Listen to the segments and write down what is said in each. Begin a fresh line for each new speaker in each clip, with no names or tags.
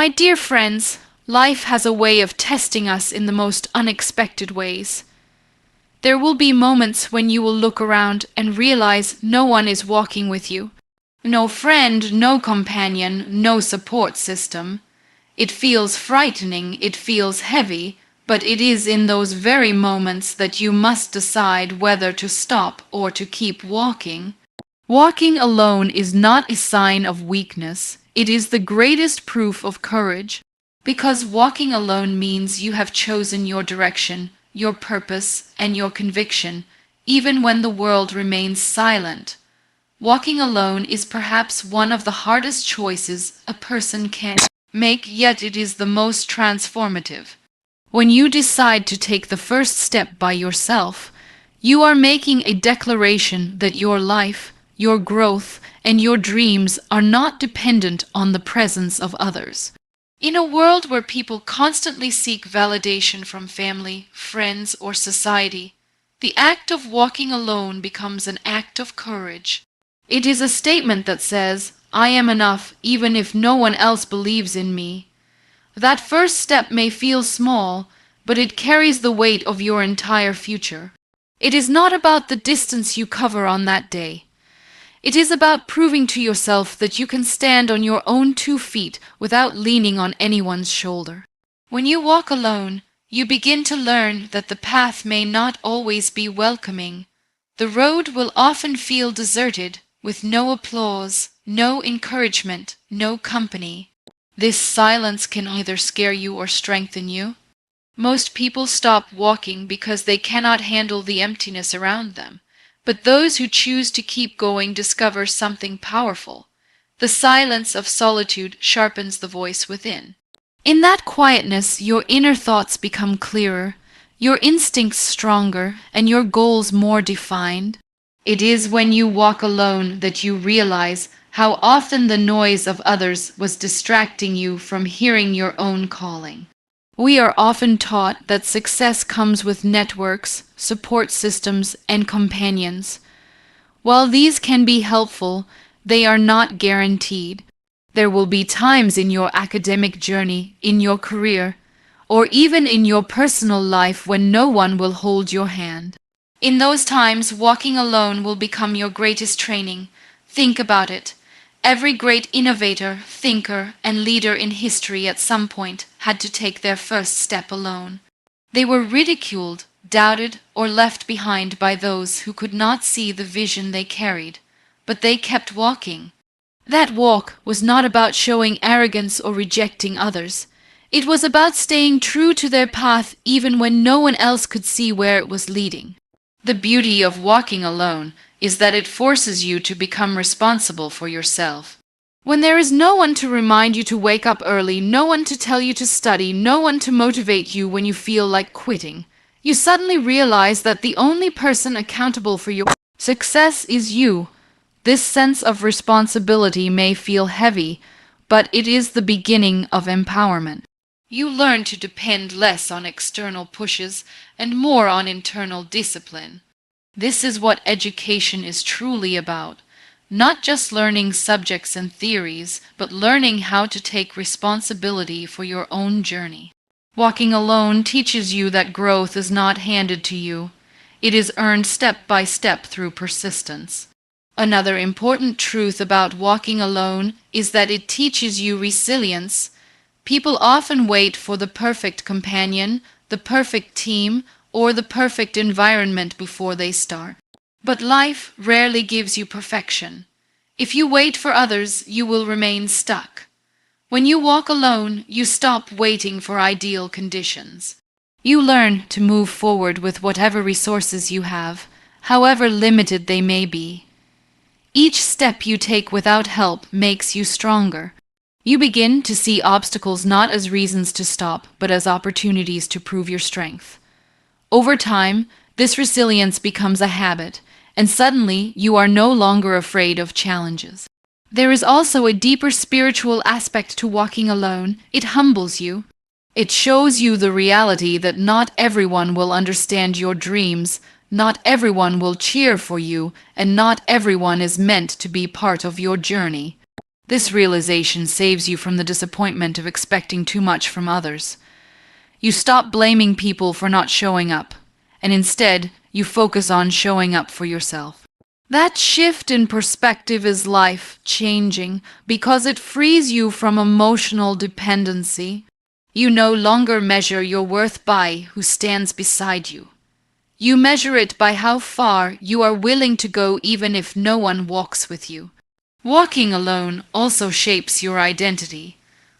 My dear friends, life has a way of testing us in the most unexpected ways. There will be moments when you will look around and realize no one is walking with you. No friend, no companion, no support system. It feels frightening, it feels heavy, but it is in those very moments that you must decide whether to stop or to keep walking. Walking alone is not a sign of weakness, it is the greatest proof of courage. Because walking alone means you have chosen your direction, your purpose, and your conviction, even when the world remains silent. Walking alone is perhaps one of the hardest choices a person can make, yet it is the most transformative. When you decide to take the first step by yourself, you are making a declaration that your life, your growth, and your dreams are not dependent on the presence of others. In a world where people constantly seek validation from family, friends, or society, the act of walking alone becomes an act of courage. It is a statement that says, I am enough even if no one else believes in me. That first step may feel small, but it carries the weight of your entire future. It is not about the distance you cover on that day. It is about proving to yourself that you can stand on your own 2 feet without leaning on anyone's shoulder. When you walk alone, you begin to learn that the path may not always be welcoming. The road will often feel deserted, with no applause, no encouragement, no company. This silence can either scare you or strengthen you. Most people stop walking because they cannot handle the emptiness around them. But those who choose to keep going discover something powerful. The silence of solitude sharpens the voice within. In that quietness, your inner thoughts become clearer, your instincts stronger, and your goals more defined. It is when you walk alone that you realize how often the noise of others was distracting you from hearing your own calling. We are often taught that success comes with networks, support systems, and companions. While these can be helpful, they are not guaranteed. There will be times in your academic journey, in your career, or even in your personal life when no one will hold your hand. In those times, walking alone will become your greatest training. Think about it. Every great innovator, thinker, and leader in history at some point had to take their first step alone. They were ridiculed, doubted, or left behind by those who could not see the vision they carried, but they kept walking. That walk was not about showing arrogance or rejecting others. It was about staying true to their path even when no one else could see where it was leading. The beauty of walking alone is that it forces you to become responsible for yourself. When there is no one to remind you to wake up early, no one to tell you to study, no one to motivate you when you feel like quitting, you suddenly realize that the only person accountable for your success is you. This sense of responsibility may feel heavy, but it is the beginning of empowerment. You learn to depend less on external pushes and more on internal discipline. This is what education is truly about. Not just learning subjects and theories, but learning how to take responsibility for your own journey. Walking alone teaches you that growth is not handed to you. It is earned step by step through persistence. Another important truth about walking alone is that it teaches you resilience. People often wait for the perfect companion, the perfect team, or the perfect environment before they start. But life rarely gives you perfection. If you wait for others, you will remain stuck. When you walk alone, you stop waiting for ideal conditions. You learn to move forward with whatever resources you have, however limited they may be. Each step you take without help makes you stronger. You begin to see obstacles not as reasons to stop, but as opportunities to prove your strength. Over time, this resilience becomes a habit, and suddenly you are no longer afraid of challenges. There is also a deeper spiritual aspect to walking alone. It humbles you. It shows you the reality that not everyone will understand your dreams, not everyone will cheer for you, and not everyone is meant to be part of your journey. This realization saves you from the disappointment of expecting too much from others. You stop blaming people for not showing up, and instead, you focus on showing up for yourself. That shift in perspective is life-changing because it frees you from emotional dependency. You no longer measure your worth by who stands beside you. You measure it by how far you are willing to go even if no one walks with you. Walking alone also shapes your identity.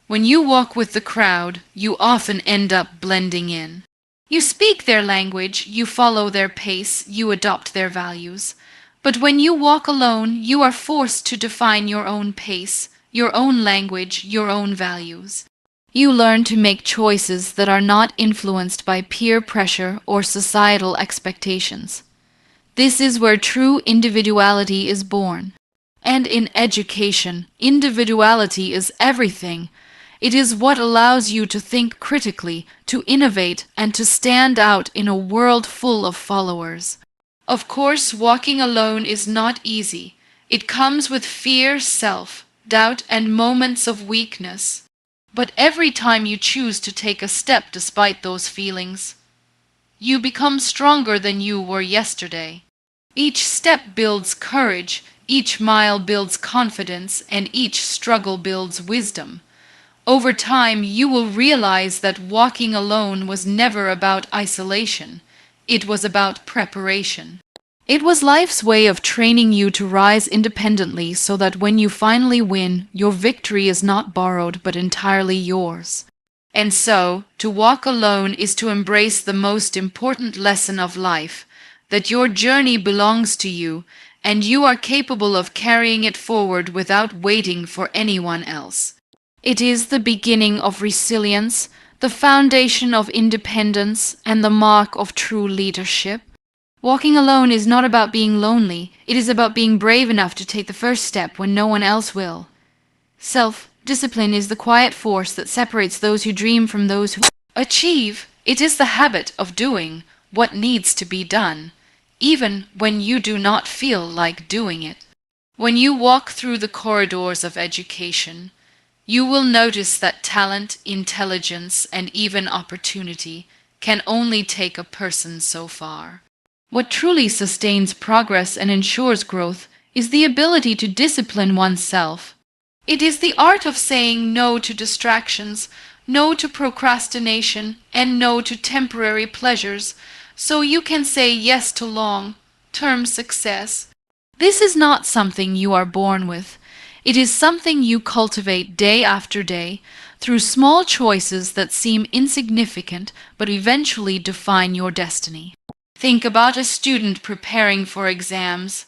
When you walk with the crowd, you often end up blending in. You speak their language, you follow their pace, you adopt their values. But when you walk alone, you are forced to define your own pace, your own language, your own values. You learn to make choices that are not influenced by peer pressure or societal expectations. This is where true individuality is born. And in education, individuality is everything. It is what allows you to think critically, to innovate, and to stand out in a world full of followers. Of course, walking alone is not easy. It comes with fear, self-doubt, and moments of weakness. But every time you choose to take a step despite those feelings, you become stronger than you were yesterday. Each step builds courage, each mile builds confidence, and each struggle builds wisdom. Over time, you will realize that walking alone was never about isolation. It was about preparation. It was life's way of training you to rise independently so that when you finally win, your victory is not borrowed but entirely yours. And so, to walk alone is to embrace the most important lesson of life, that your journey belongs to you, and you are capable of carrying it forward without waiting for anyone else. It is the beginning of resilience, the foundation of independence, and the mark of true leadership. Walking alone is not about being lonely, it is about being brave enough to take the first step when no one else will. Self-discipline is the quiet force that separates those who dream from those who achieve. It is the habit of doing what needs to be done, even when you do not feel like doing it. When you walk through the corridors of education, you will notice that talent, intelligence, and even opportunity can only take a person so far. What truly sustains progress and ensures growth is the ability to discipline oneself. It is the art of saying no to distractions, no to procrastination, and no to temporary pleasures, so you can say yes to long-term success. This is not something you are born with. It is something you cultivate day after day through small choices that seem insignificant but eventually define your destiny. Think about a student preparing for exams.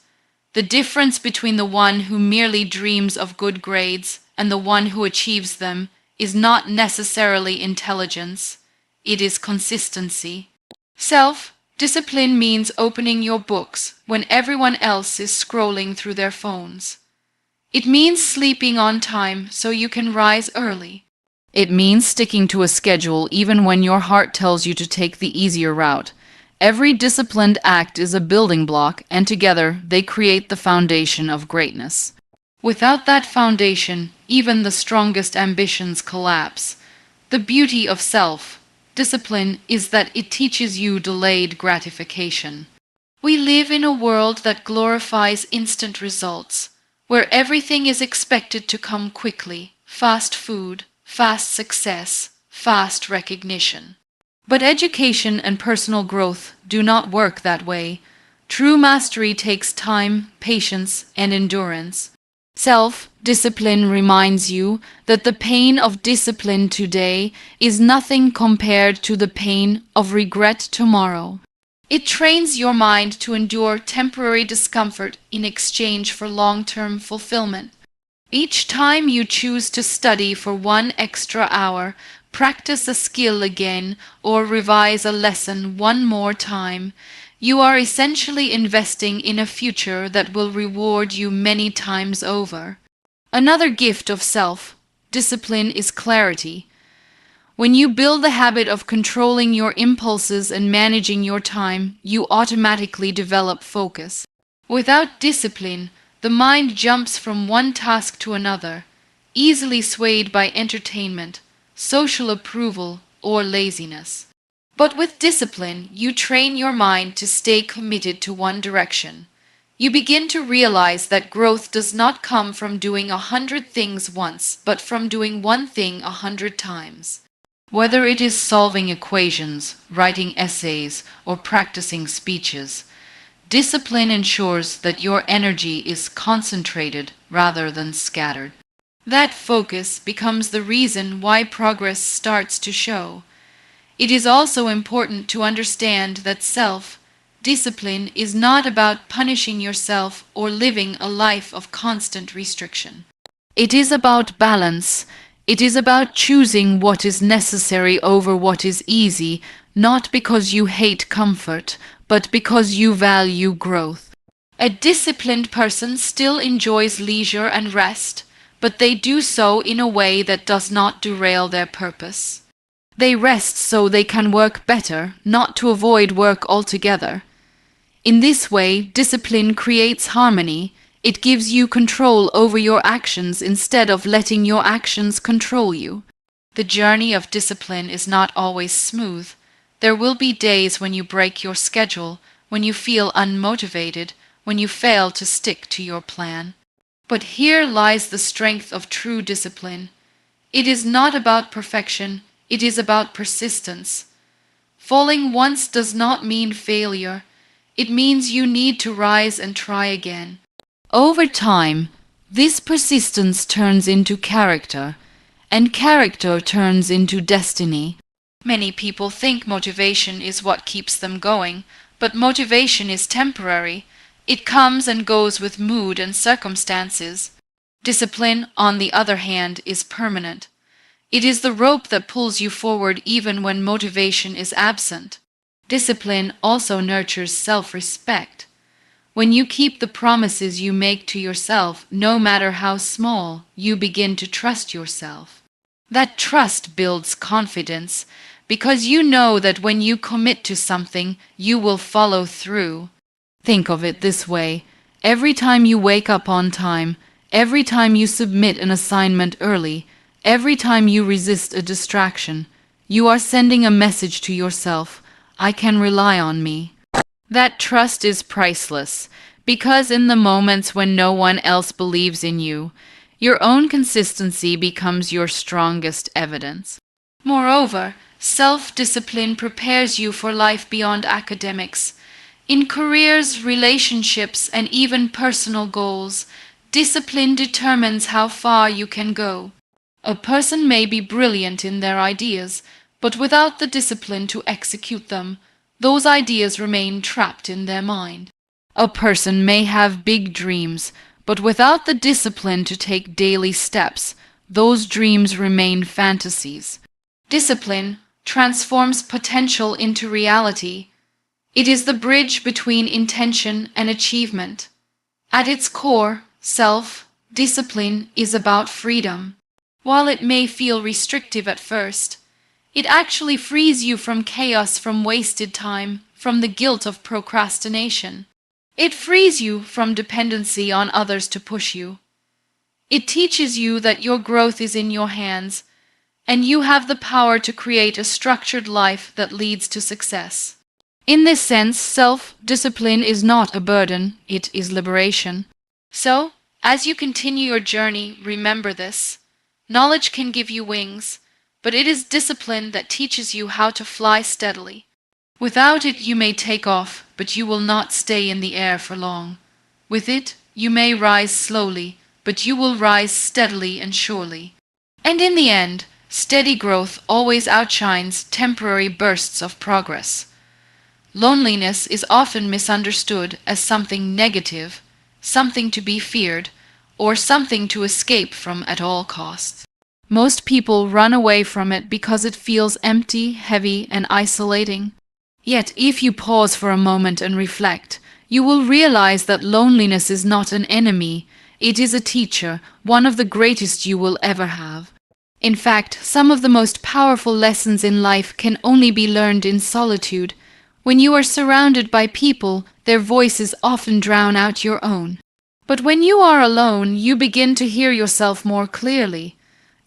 The difference between the one who merely dreams of good grades and the one who achieves them is not necessarily intelligence. It is consistency. Self-discipline means opening your books when everyone else is scrolling through their phones. It means sleeping on time so you can rise early. It means sticking to a schedule even when your heart tells you to take the easier route. Every disciplined act is a building block, and together they create the foundation of greatness. Without that foundation, even the strongest ambitions collapse. The beauty of self-discipline is that it teaches you delayed gratification. We live in a world that glorifies instant results, where everything is expected to come quickly: fast food, fast success, fast recognition. But education and personal growth do not work that way. True mastery takes time, patience, and endurance. Self-discipline reminds you that the pain of discipline today is nothing compared to the pain of regret tomorrow. It trains your mind to endure temporary discomfort in exchange for long-term fulfillment. Each time you choose to study for 1 extra hour, practice a skill again, or revise a lesson 1 more time, you are essentially investing in a future that will reward you many times over. Another gift of self-discipline is clarity. When you build the habit of controlling your impulses and managing your time, you automatically develop focus. Without discipline, The mind jumps from one task to another, easily swayed by entertainment, social approval, or laziness. But with discipline, you train your mind to stay committed to one direction. You begin to realize that growth does not come from doing 100 things once, but from doing one thing 100 times. Whether it is solving equations, writing essays, or practicing speeches, discipline ensures that your energy is concentrated rather than scattered. That focus becomes the reason why progress starts to show. It is also important to understand that self-discipline is not about punishing yourself or living a life of constant restriction. It is about balance. It is about choosing what is necessary over what is easy, not because you hate comfort, but because you value growth. A disciplined person still enjoys leisure and rest, but they do so in a way that does not derail their purpose. They rest so they can work better, not to avoid work altogether. In this way, discipline creates harmony. It gives you control over your actions instead of letting your actions control you. The journey of discipline is not always smooth. There will be days when you break your schedule, when you feel unmotivated, when you fail to stick to your plan. But here lies the strength of true discipline. It is not about perfection, it is about persistence. Falling once does not mean failure. It means you need to rise and try again. Over time, this persistence turns into character, and character turns into destiny. Many people think motivation is what keeps them going, but motivation is temporary. It comes and goes with mood and circumstances. Discipline, on the other hand, is permanent. It is the rope that pulls you forward even when motivation is absent. Discipline also nurtures self-respect. When you keep the promises you make to yourself, no matter how small, you begin to trust yourself. That trust builds confidence, because you know that when you commit to something, you will follow through. Think of it this way. Every time you wake up on time, every time you submit an assignment early, every time you resist a distraction, you are sending a message to yourself, I can rely on me. That trust is priceless, because in the moments when no one else believes in you, your own consistency becomes your strongest evidence. Moreover, self-discipline prepares you for life beyond academics. In careers, relationships, and even personal goals, discipline determines how far you can go. A person may be brilliant in their ideas, but without the discipline to execute them, those ideas remain trapped in their mind. A person may have big dreams, but without the discipline to take daily steps, those dreams remain fantasies. Discipline transforms potential into reality. It is the bridge between intention and achievement. At its core, self-discipline is about freedom. While it may feel restrictive at first, it actually frees you from chaos, from wasted time, from the guilt of procrastination. It frees you from dependency on others to push you. It teaches you that your growth is in your hands, and you have the power to create a structured life that leads to success. In this sense, self-discipline is not a burden, it is liberation. So, as you continue your journey, remember this. Knowledge can give you wings, but it is discipline that teaches you how to fly steadily. Without it, you may take off, but you will not stay in the air for long. With it, you may rise slowly, but you will rise steadily and surely. And in the end, steady growth always outshines temporary bursts of progress. Loneliness is often misunderstood as something negative, something to be feared, or something to escape from at all costs. Most people run away from it because it feels empty, heavy, and isolating. Yet if you pause for a moment and reflect, you will realize that loneliness is not an enemy. It is a teacher, one of the greatest you will ever have. In fact, some of the most powerful lessons in life can only be learned in solitude. When you are surrounded by people, their voices often drown out your own. But when you are alone, you begin to hear yourself more clearly.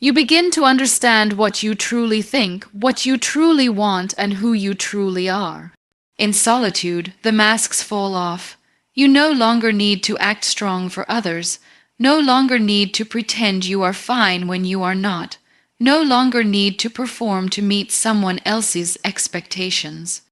You begin to understand what you truly think, what you truly want, and who you truly are. In solitude, the masks fall off. You no longer need to act strong for others, no longer need to pretend you are fine when you are not, no longer need to perform to meet someone else's expectations.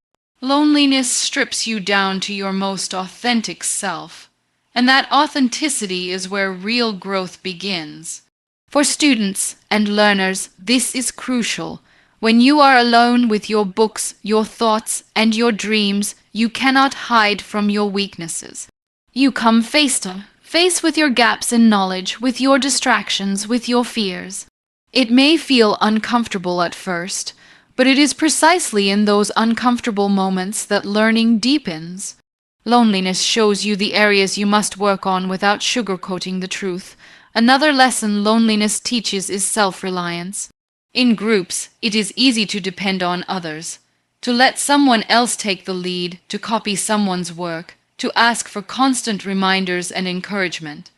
Loneliness strips you down to your most authentic self, and that authenticity is where real growth begins. For students and learners, this is crucial. When you are alone with your books, your thoughts, and your dreams, you cannot hide from your weaknesses. You come face to face with your gaps in knowledge, with your distractions, with your fears. It may feel uncomfortable at first, but it is precisely in those uncomfortable moments that learning deepens. Loneliness shows you the areas you must work on without sugarcoating the truth. Another lesson loneliness teaches is self-reliance. In groups, it is easy to depend on others, to let someone else take the lead, to copy someone's work, to ask for constant reminders and encouragement.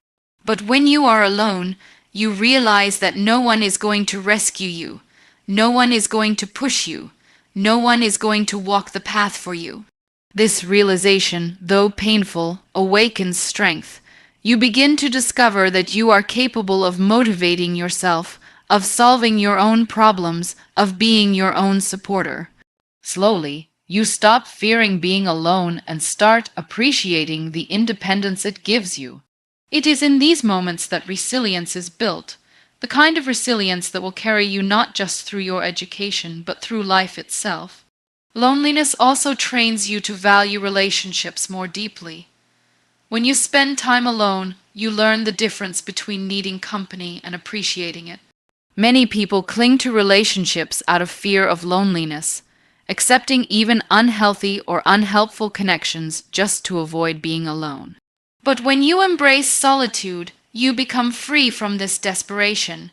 But when you are alone, you realize that no one is going to rescue you, no one is going to push you, no one is going to walk the path for you. This realization, though painful, awakens strength. You begin to discover that you are capable of motivating yourself, of solving your own problems, of being your own supporter. Slowly, you stop fearing being alone and start appreciating the independence it gives you. It is in these moments that resilience is built, the kind of resilience that will carry you not just through your education, but through life itself. Loneliness also trains you to value relationships more deeply. When you spend time alone, you learn the difference between needing company and appreciating it. Many people cling to relationships out of fear of loneliness, accepting even unhealthy or unhelpful connections just to avoid being alone. But when you embrace solitude, you become free from this desperation.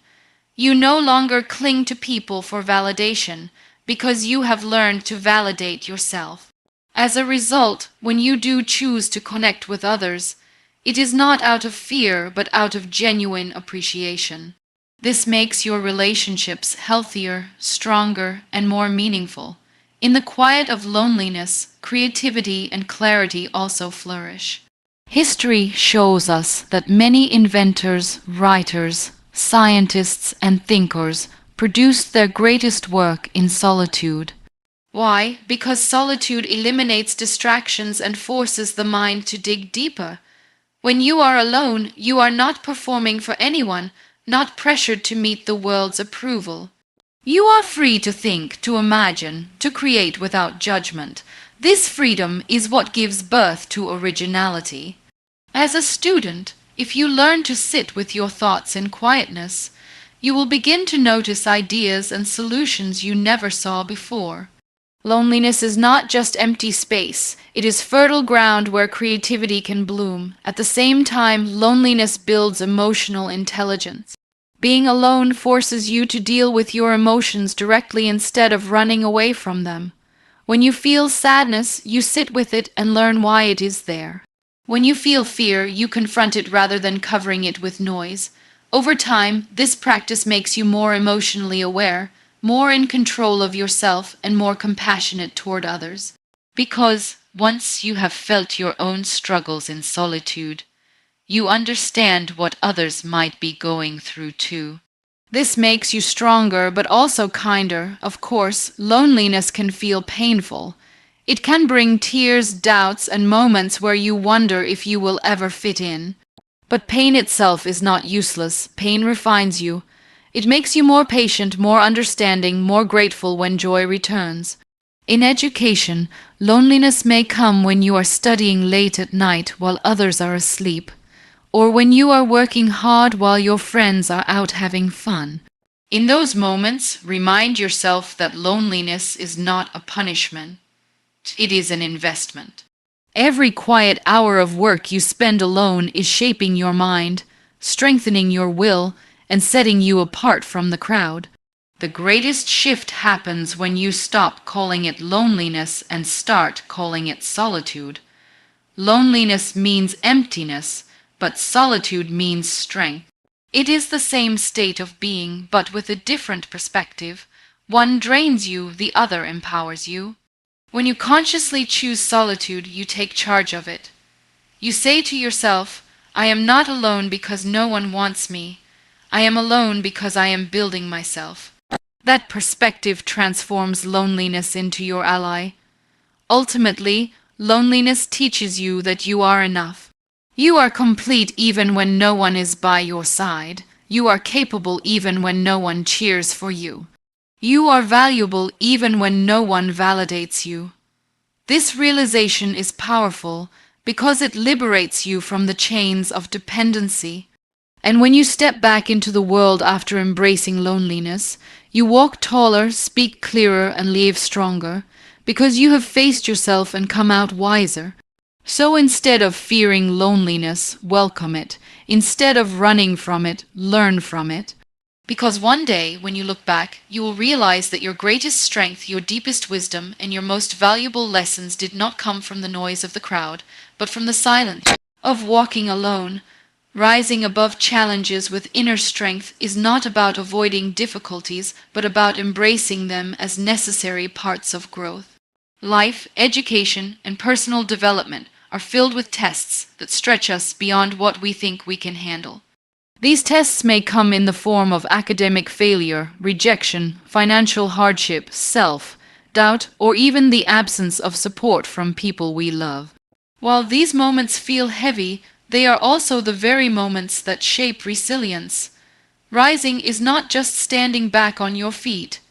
You no longer cling to people for validation, because you have learned to validate yourself. As a result, when you do choose to connect with others, it is not out of fear but out of genuine appreciation. This makes your relationships healthier, stronger, and more meaningful. In the quiet of loneliness, creativity and clarity also flourish. History shows us that many inventors, writers, scientists, and thinkers produced their greatest work in solitude. Why? Because solitude eliminates distractions and forces the mind to dig deeper. When you are alone, you are not performing for anyone, not pressured to meet the world's approval. You are free to think, to imagine, to create without judgment. This freedom is what gives birth to originality. As a student, if you learn to sit with your thoughts in quietness, you will begin to notice ideas and solutions you never saw before. Loneliness is not just empty space, it is fertile ground where creativity can bloom. At the same time, loneliness builds emotional intelligence. Being alone forces you to deal with your emotions directly instead of running away from them. When you feel sadness, you sit with it and learn why it is there. When you feel fear, you confront it rather than covering it with noise. Over time, this practice makes you more emotionally aware, more in control of yourself, and more compassionate toward others. Because once you have felt your own struggles in solitude, you understand what others might be going through too. This makes you stronger but also kinder. Of course, loneliness can feel painful. It can bring tears, doubts, and moments where you wonder if you will ever fit in. But pain itself is not useless. Pain refines you. It makes you more patient, more understanding, more grateful when joy returns. In education, loneliness may come when you are studying late at night while others are asleep, or when you are working hard while your friends are out having fun. In those moments, remind yourself that loneliness is not a punishment. It is an investment. Every quiet hour of work you spend alone is shaping your mind, strengthening your will, and setting you apart from the crowd. The greatest shift happens when you stop calling it loneliness and start calling it solitude. Loneliness means emptiness, But solitude means strength. It is the same state of being, but with a different perspective. One drains you, the other empowers you. When you consciously choose solitude, you take charge of it. You say to yourself, I am not alone because no one wants me. I am alone because I am building myself. That perspective transforms loneliness into your ally. Ultimately, loneliness teaches you that you are enough. You are complete even when no one is by your side. You are capable even when no one cheers for you. You are valuable even when no one validates you. This realization is powerful because it liberates you from the chains of dependency. And when you step back into the world after embracing loneliness, you walk taller, speak clearer, and live stronger, because you have faced yourself and come out wiser. So instead of fearing loneliness, welcome it. Instead of running from it, learn from it. Because one day, when you look back, you will realize that your greatest strength, your deepest wisdom, and your most valuable lessons did not come from the noise of the crowd, but from the silence of walking alone. Rising above challenges with inner strength is not about avoiding difficulties, but about embracing them as necessary parts of growth. Life, education, and personal development are filled with tests that stretch us beyond what we think we can handle. These tests may come in the form of academic failure, rejection, financial hardship, self-doubt, or even the absence of support from people we love. While these moments feel heavy, they are also the very moments that shape resilience. Rising is not just standing back on your feet.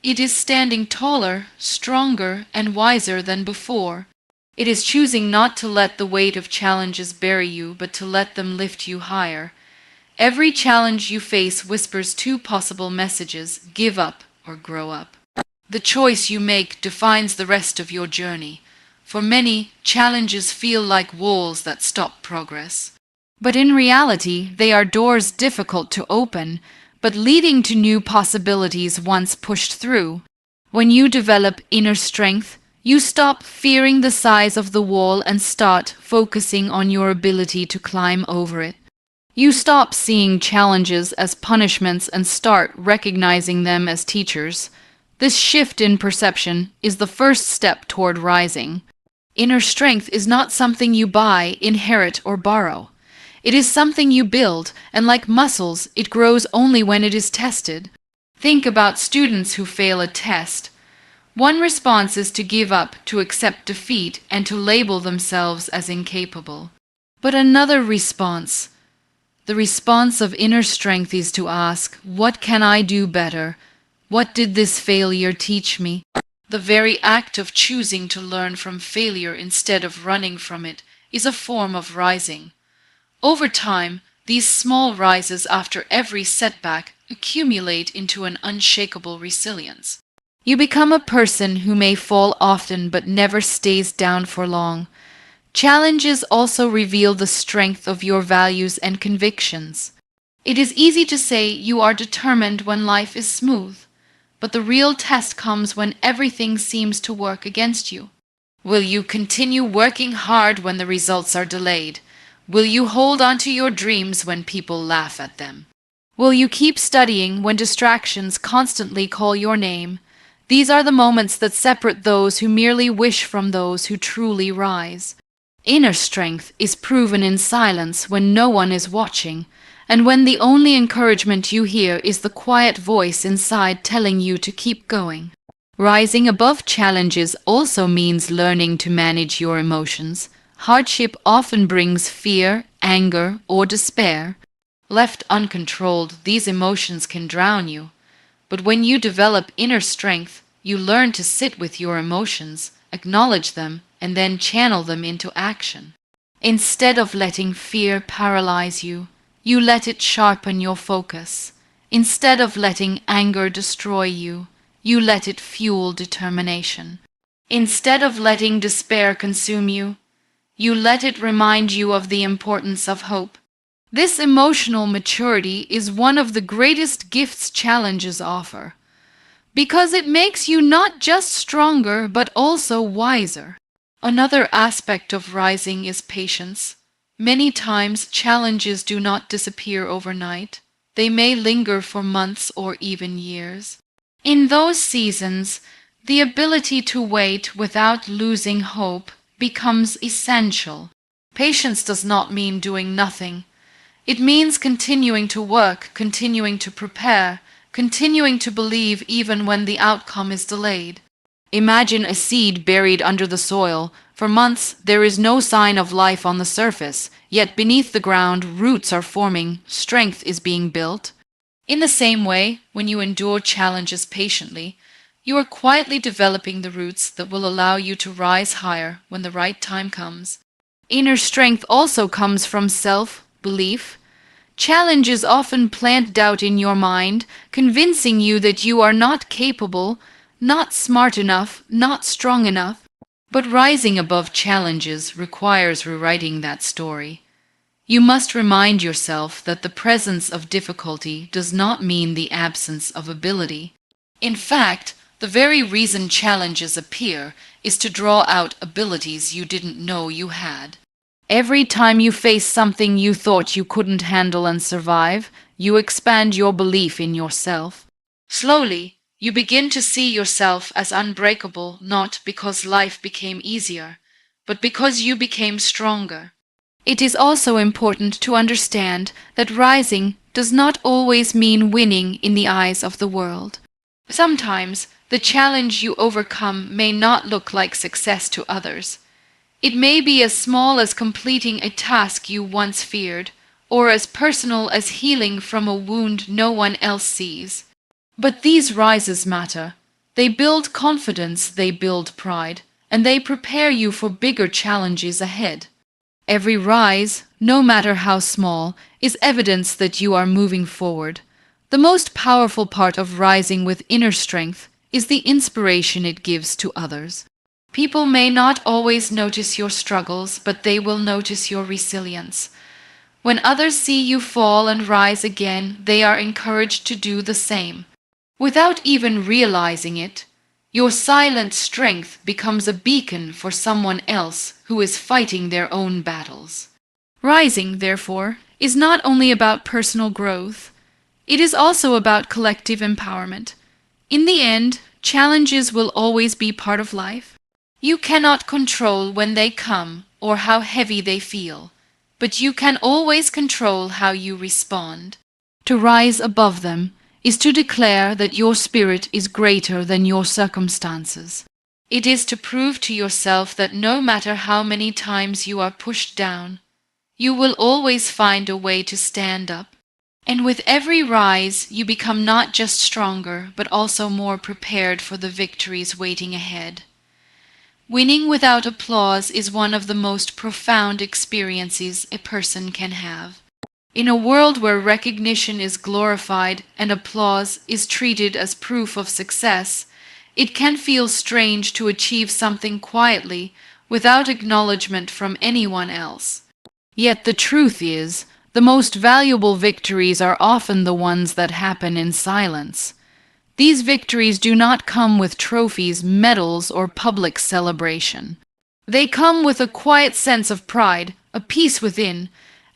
It is standing taller, stronger, and wiser than before. It is choosing not to let the weight of challenges bury you, but to let them lift you higher. Every challenge you face whispers two possible messages: give up or grow up. The choice you make defines the rest of your journey. For many, challenges feel like walls that stop progress. But in reality, they are doors difficult to open, but leading to new possibilities once pushed through. When you develop inner strength, you stop fearing the size of the wall and start focusing on your ability to climb over it. You stop seeing challenges as punishments and start recognizing them as teachers. This shift in perception is the first step toward rising. Inner strength is not something you buy, inherit, or borrow. It is something you build, and like muscles, it grows only when it is tested. Think about students who fail a test. One response is to give up, to accept defeat, and to label themselves as incapable. But another response, the response of inner strength, is to ask, what can I do better? What did this failure teach me? The very act of choosing to learn from failure instead of running from it is a form of rising. Over time, these small rises after every setback accumulate into an unshakable resilience. You become a person who may fall often but never stays down for long. Challenges also reveal the strength of your values and convictions. It is easy to say you are determined when life is smooth, but the real test comes when everything seems to work against you. Will you continue working hard when the results are delayed? Will you hold on to your dreams when people laugh at them? Will you keep studying when distractions constantly call your name? These are the moments that separate those who merely wish from those who truly rise. Inner strength is proven in silence when no one is watching, and when the only encouragement you hear is the quiet voice inside telling you to keep going. Rising above challenges also means learning to manage your emotions. Hardship often brings fear, anger, or despair. Left uncontrolled, these emotions can drown you. But when you develop inner strength, you learn to sit with your emotions, acknowledge them, and then channel them into action. Instead of letting fear paralyze you, you let it sharpen your focus. Instead of letting anger destroy you, you let it fuel determination. Instead of letting despair consume you, you let it remind you of the importance of hope. This emotional maturity is one of the greatest gifts challenges offer, because it makes you not just stronger but also wiser. Another aspect of rising is patience. Many times, challenges do not disappear overnight. They may linger for months or even years. In those seasons, the ability to wait without losing hope becomes essential. Patience does not mean doing nothing. It means continuing to work, continuing to prepare, continuing to believe even when the outcome is delayed. Imagine a seed buried under the soil. For months, there is no sign of life on the surface, yet beneath the ground, roots are forming, strength is being built. In the same way, when you endure challenges patiently, you are quietly developing the roots that will allow you to rise higher when the right time comes. Inner strength also comes from self-belief. Challenges often plant doubt in your mind, convincing you that you are not capable, not smart enough, not strong enough. But rising above challenges requires rewriting that story. You must remind yourself that the presence of difficulty does not mean the absence of ability. In fact, the very reason challenges appear is to draw out abilities you didn't know you had. Every time you face something you thought you couldn't handle and survive, you expand your belief in yourself. Slowly, you begin to see yourself as unbreakable not because life became easier, but because you became stronger. It is also important to understand that rising does not always mean winning in the eyes of the world. Sometimes, the challenge you overcome may not look like success to others. It may be as small as completing a task you once feared, or as personal as healing from a wound no one else sees. But these rises matter. They build confidence, they build pride, and they prepare you for bigger challenges ahead. Every rise, no matter how small, is evidence that you are moving forward. The most powerful part of rising with inner strength is the inspiration it gives to others. People may not always notice your struggles, but they will notice your resilience. When others see you fall and rise again, they are encouraged to do the same. Without even realizing it, your silent strength becomes a beacon for someone else who is fighting their own battles. Rising, therefore, is not only about personal growth, it is also about collective empowerment. In the end, challenges will always be part of life. You cannot control when they come or how heavy they feel, but you can always control how you respond. To rise above them is to declare that your spirit is greater than your circumstances. It is to prove to yourself that no matter how many times you are pushed down, you will always find a way to stand up. And with every rise, you become not just stronger, but also more prepared for the victories waiting ahead. Winning without applause is one of the most profound experiences a person can have. In a world where recognition is glorified and applause is treated as proof of success, it can feel strange to achieve something quietly without acknowledgement from anyone else. Yet the truth is, the most valuable victories are often the ones that happen in silence. These victories do not come with trophies, medals, or public celebration. They come with a quiet sense of pride, a peace within,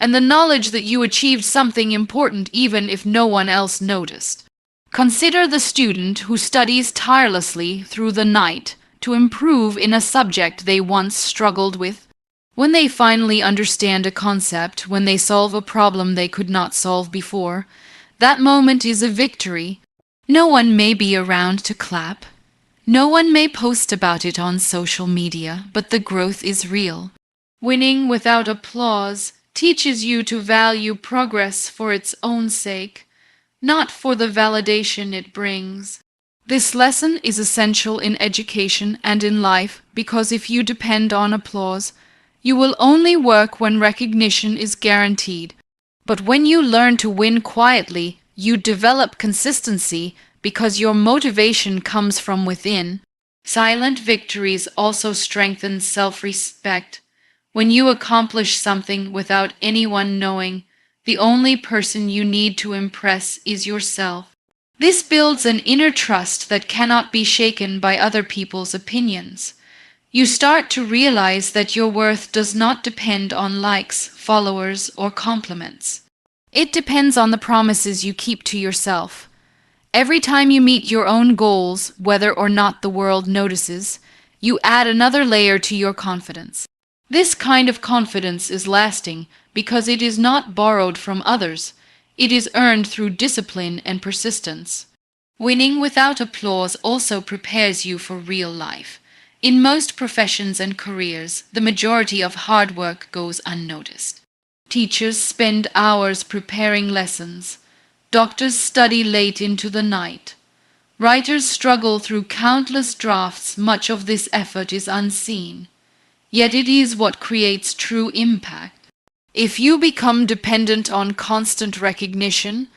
and the knowledge that you achieved something important even if no one else noticed. Consider the student who studies tirelessly through the night to improve in a subject they once struggled with. When they finally understand a concept, when they solve a problem they could not solve before, that moment is a victory. No one may be around to clap. No one may post about it on social media, but the growth is real. Winning without applause teaches you to value progress for its own sake, not for the validation it brings. This lesson is essential in education and in life because if you depend on applause, you will only work when recognition is guaranteed. But when you learn to win quietly, you develop consistency because your motivation comes from within. Silent victories also strengthen self-respect. When you accomplish something without anyone knowing, the only person you need to impress is yourself. This builds an inner trust that cannot be shaken by other people's opinions. You start to realize that your worth does not depend on likes, followers, or compliments. It depends on the promises you keep to yourself. Every time you meet your own goals, whether or not the world notices, you add another layer to your confidence. This kind of confidence is lasting because it is not borrowed from others. It is earned through discipline and persistence. Winning without applause also prepares you for real life. In most professions and careers, the majority of hard work goes unnoticed. Teachers spend hours preparing lessons. Doctors study late into the night. Writers struggle through countless drafts. Much of this effort is unseen. Yet it is what creates true impact. If you become dependent on constant recognition,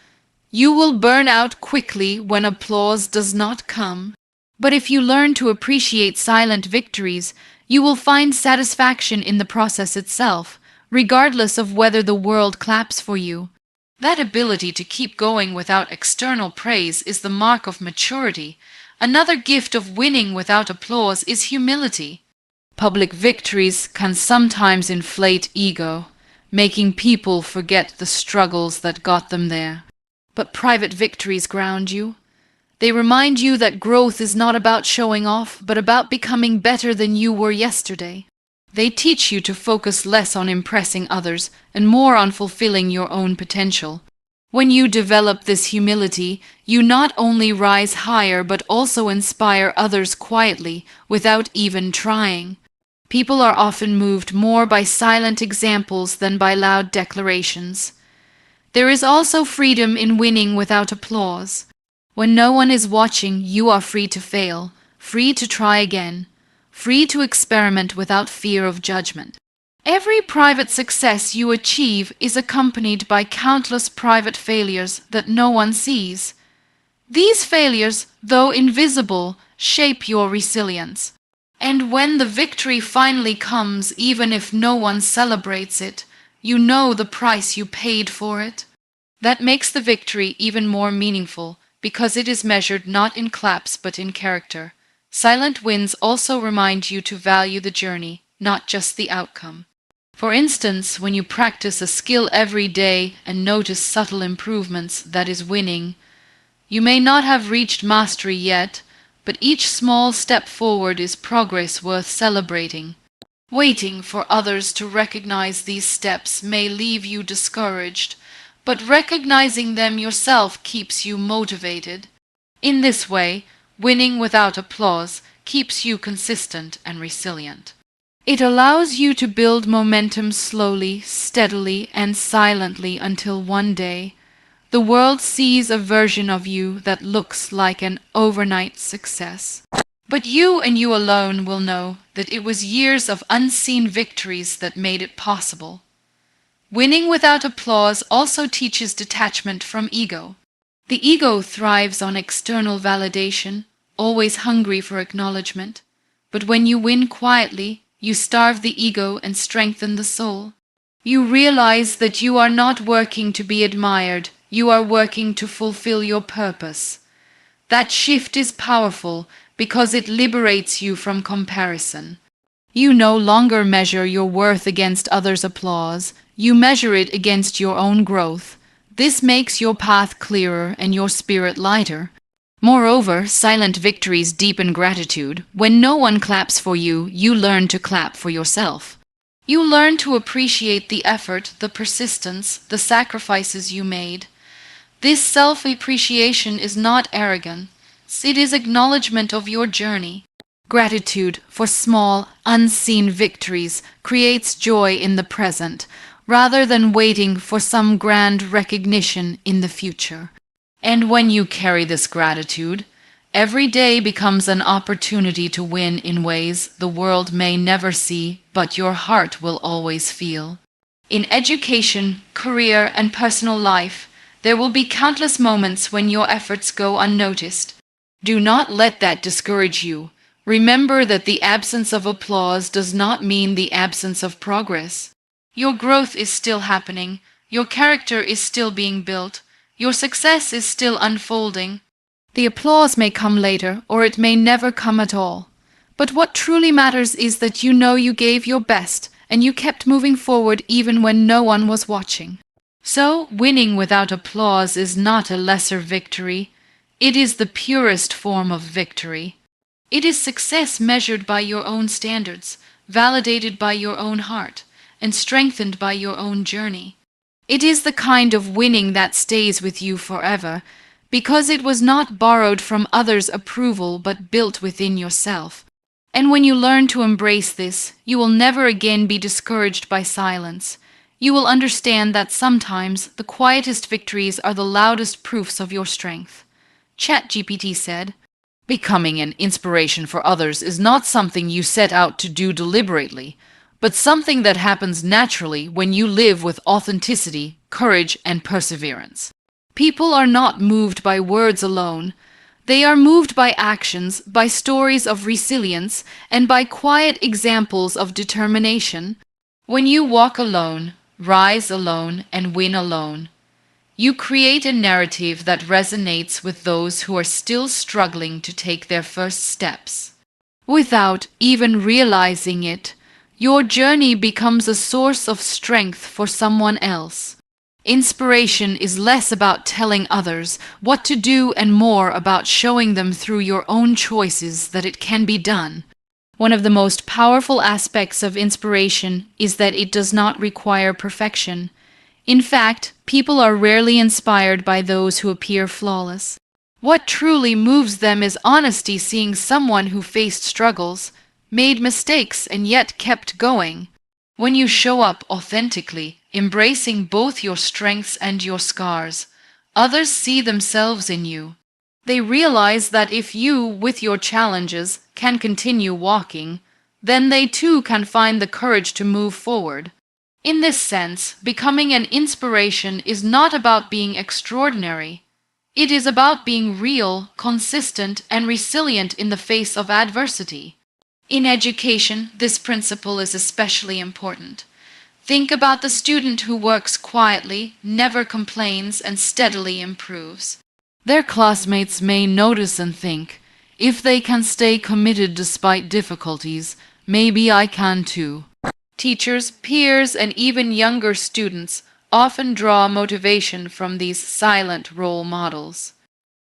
you will burn out quickly when applause does not come. But if you learn to appreciate silent victories, you will find satisfaction in the process itself, regardless of whether the world claps for you. That ability to keep going without external praise is the mark of maturity. Another gift of winning without applause is humility. Public victories can sometimes inflate ego, making people forget the struggles that got them there. But private victories ground you. They remind you that growth is not about showing off, but about becoming better than you were yesterday. They teach you to focus less on impressing others and more on fulfilling your own potential. When you develop this humility, you not only rise higher but also inspire others quietly, without even trying. People are often moved more by silent examples than by loud declarations. There is also freedom in winning without applause. When no one is watching, you are free to fail, free to try again, free to experiment without fear of judgment. Every private success you achieve is accompanied by countless private failures that no one sees. These failures, though invisible, shape your resilience. And when the victory finally comes, even if no one celebrates it, you know the price you paid for it. That makes the victory even more meaningful, because it is measured not in claps but in character. Silent wins also remind you to value the journey, not just the outcome. For instance, when you practice a skill every day and notice subtle improvements, that is winning. You may not have reached mastery yet, but each small step forward is progress worth celebrating. Waiting for others to recognize these steps may leave you discouraged, but recognizing them yourself keeps you motivated. In this way, winning without applause keeps you consistent and resilient. It allows you to build momentum slowly, steadily, and silently until one day, the world sees a version of you that looks like an overnight success. But you and you alone will know that it was years of unseen victories that made it possible. Winning without applause also teaches detachment from ego. The ego thrives on external validation, always hungry for acknowledgement. But when you win quietly, you starve the ego and strengthen the soul. You realize that you are not working to be admired, you are working to fulfill your purpose. That shift is powerful because it liberates you from comparison. You no longer measure your worth against others' applause, you measure it against your own growth. This makes your path clearer and your spirit lighter. Moreover, silent victories deepen gratitude. When no one claps for you, you learn to clap for yourself. You learn to appreciate the effort, the persistence, the sacrifices you made. This self-appreciation is not arrogance, it is acknowledgement of your journey. Gratitude for small, unseen victories creates joy in the present, rather than waiting for some grand recognition in the future. And when you carry this gratitude, every day becomes an opportunity to win in ways the world may never see, but your heart will always feel. In education, career, and personal life, there will be countless moments when your efforts go unnoticed. Do not let that discourage you. Remember that the absence of applause does not mean the absence of progress. Your growth is still happening, your character is still being built, your success is still unfolding. The applause may come later, or it may never come at all. But what truly matters is that you know you gave your best and you kept moving forward even when no one was watching. So, winning without applause is not a lesser victory. It is the purest form of victory. It is success measured by your own standards, validated by your own heart, and strengthened by your own journey. It is the kind of winning that stays with you forever, because it was not borrowed from others' approval but built within yourself. And when you learn to embrace this, you will never again be discouraged by silence. You will understand that sometimes the quietest victories are the loudest proofs of your strength. ChatGPT said, "Becoming an inspiration for others is not something you set out to do deliberately, but something that happens naturally when you live with authenticity, courage, and perseverance. People are not moved by words alone. They are moved by actions, by stories of resilience, and by quiet examples of determination. When you walk alone, rise alone, and win alone, you create a narrative that resonates with those who are still struggling to take their first steps. Without even realizing it, your journey becomes a source of strength for someone else. Inspiration is less about telling others what to do and more about showing them through your own choices that it can be done. One of the most powerful aspects of inspiration is that it does not require perfection. In fact, people are rarely inspired by those who appear flawless. What truly moves them is honesty, seeing someone who faced struggles, made mistakes, and yet kept going. When you show up authentically, embracing both your strengths and your scars, others see themselves in you. They realize that if you, with your challenges, can continue walking, then they too can find the courage to move forward. In this sense, becoming an inspiration is not about being extraordinary. It is about being real, consistent, and resilient in the face of adversity. In education, this principle is especially important. Think about the student who works quietly, never complains, and steadily improves. Their classmates may notice and think, if they can stay committed despite difficulties, maybe I can too. Teachers, peers, and even younger students often draw motivation from these silent role models.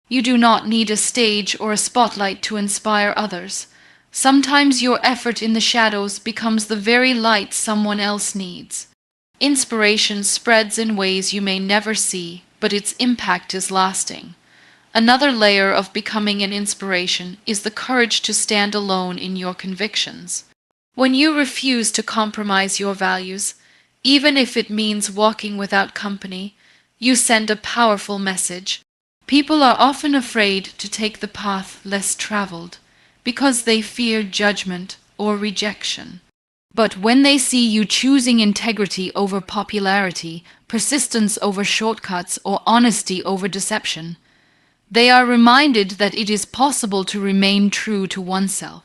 You do not need a stage or a spotlight to inspire others. Sometimes your effort in the shadows becomes the very light someone else needs. Inspiration spreads in ways you may never see, but its impact is lasting. Another layer of becoming an inspiration is the courage to stand alone in your convictions. When you refuse to compromise your values, even if it means walking without company, you send a powerful message. People are often afraid to take the path less traveled because they fear judgment or rejection. But when they see you choosing integrity over popularity, persistence over shortcuts, or honesty over deception, they are reminded that it is possible to remain true to oneself.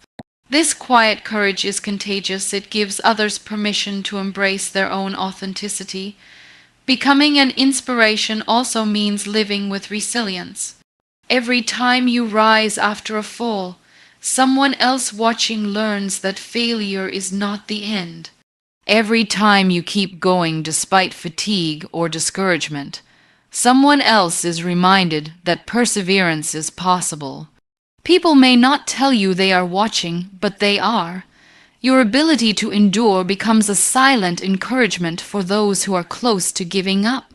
This quiet courage is contagious. It gives others permission to embrace their own authenticity. Becoming an inspiration also means living with resilience. Every time you rise after a fall, someone else watching learns that failure is not the end. Every time you keep going despite fatigue or discouragement, someone else is reminded that perseverance is possible. People may not tell you they are watching, but they are. Your ability to endure becomes a silent encouragement for those who are close to giving up.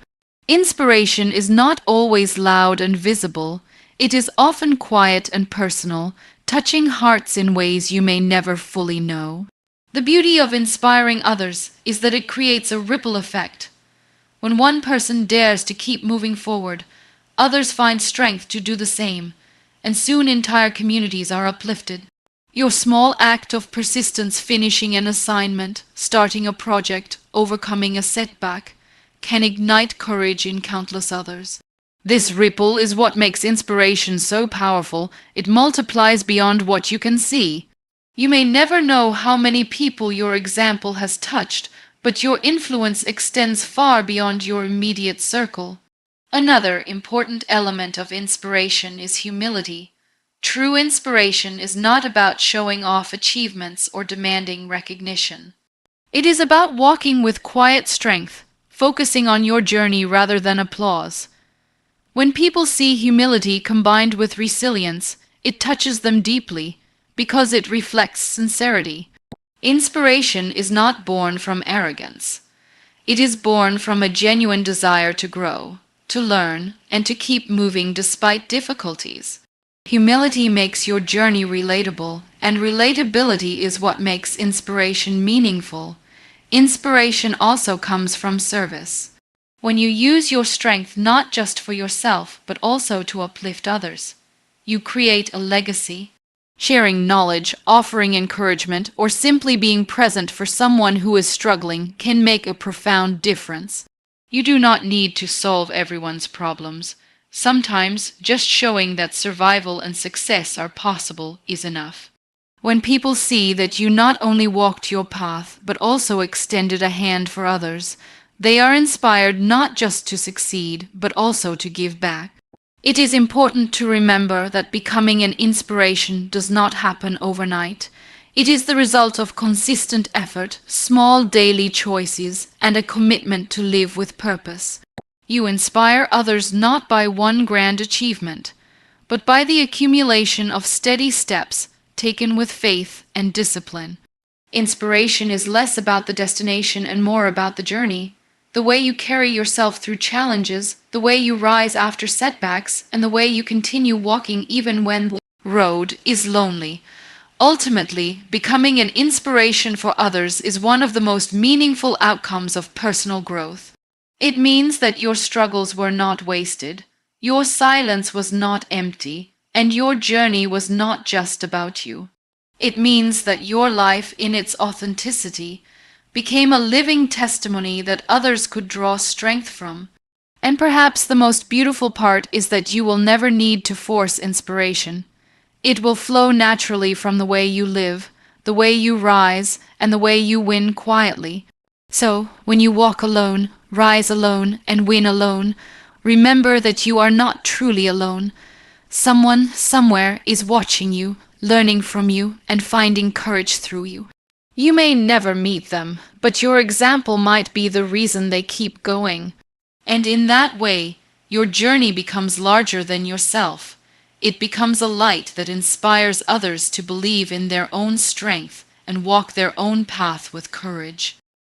Inspiration is not always loud and visible. It is often quiet and personal, touching hearts in ways you may never fully know. The beauty of inspiring others is that it creates a ripple effect. When one person dares to keep moving forward, others find strength to do the same, and soon entire communities are uplifted. Your small act of persistence, finishing an assignment, starting a project, overcoming a setback, can ignite courage in countless others. This ripple is what makes inspiration so powerful. It multiplies beyond what you can see. You may never know how many people your example has touched, but your influence extends far beyond your immediate circle. Another important element of inspiration is humility. True inspiration is not about showing off achievements or demanding recognition. It is about walking with quiet strength, focusing on your journey rather than applause. When people see humility combined with resilience, it touches them deeply because it reflects sincerity. Inspiration is not born from arrogance. It is born from a genuine desire to grow, to learn, and to keep moving despite difficulties. Humility makes your journey relatable, and relatability is what makes inspiration meaningful. Inspiration also comes from service. When you use your strength not just for yourself, but also to uplift others, you create a legacy. Sharing knowledge, offering encouragement, or simply being present for someone who is struggling can make a profound difference. You do not need to solve everyone's problems. Sometimes just showing that survival and success are possible is enough. When people see that you not only walked your path, but also extended a hand for others, they are inspired not just to succeed, but also to give back. It is important to remember that becoming an inspiration does not happen overnight. It is the result of consistent effort, small daily choices, and a commitment to live with purpose. You inspire others not by one grand achievement, but by the accumulation of steady steps taken with faith and discipline. Inspiration is less about the destination and more about the journey. The way you carry yourself through challenges, the way you rise after setbacks, and the way you continue walking even when the road is lonely. Ultimately, becoming an inspiration for others is one of the most meaningful outcomes of personal growth. It means that your struggles were not wasted, your silence was not empty, and your journey was not just about you. It means that your life, in its authenticity, became a living testimony that others could draw strength from. And perhaps the most beautiful part is that you will never need to force inspiration. It will flow naturally from the way you live, the way you rise, and the way you win quietly. So, when you walk alone, rise alone, and win alone, remember that you are not truly alone. Someone, somewhere, is watching you, learning from you, and finding courage through you. You may never meet them, but your example might be the reason they keep going. And in that way, your journey becomes larger than yourself. It becomes a light that inspires others to believe in their own strength and walk their own path with courage.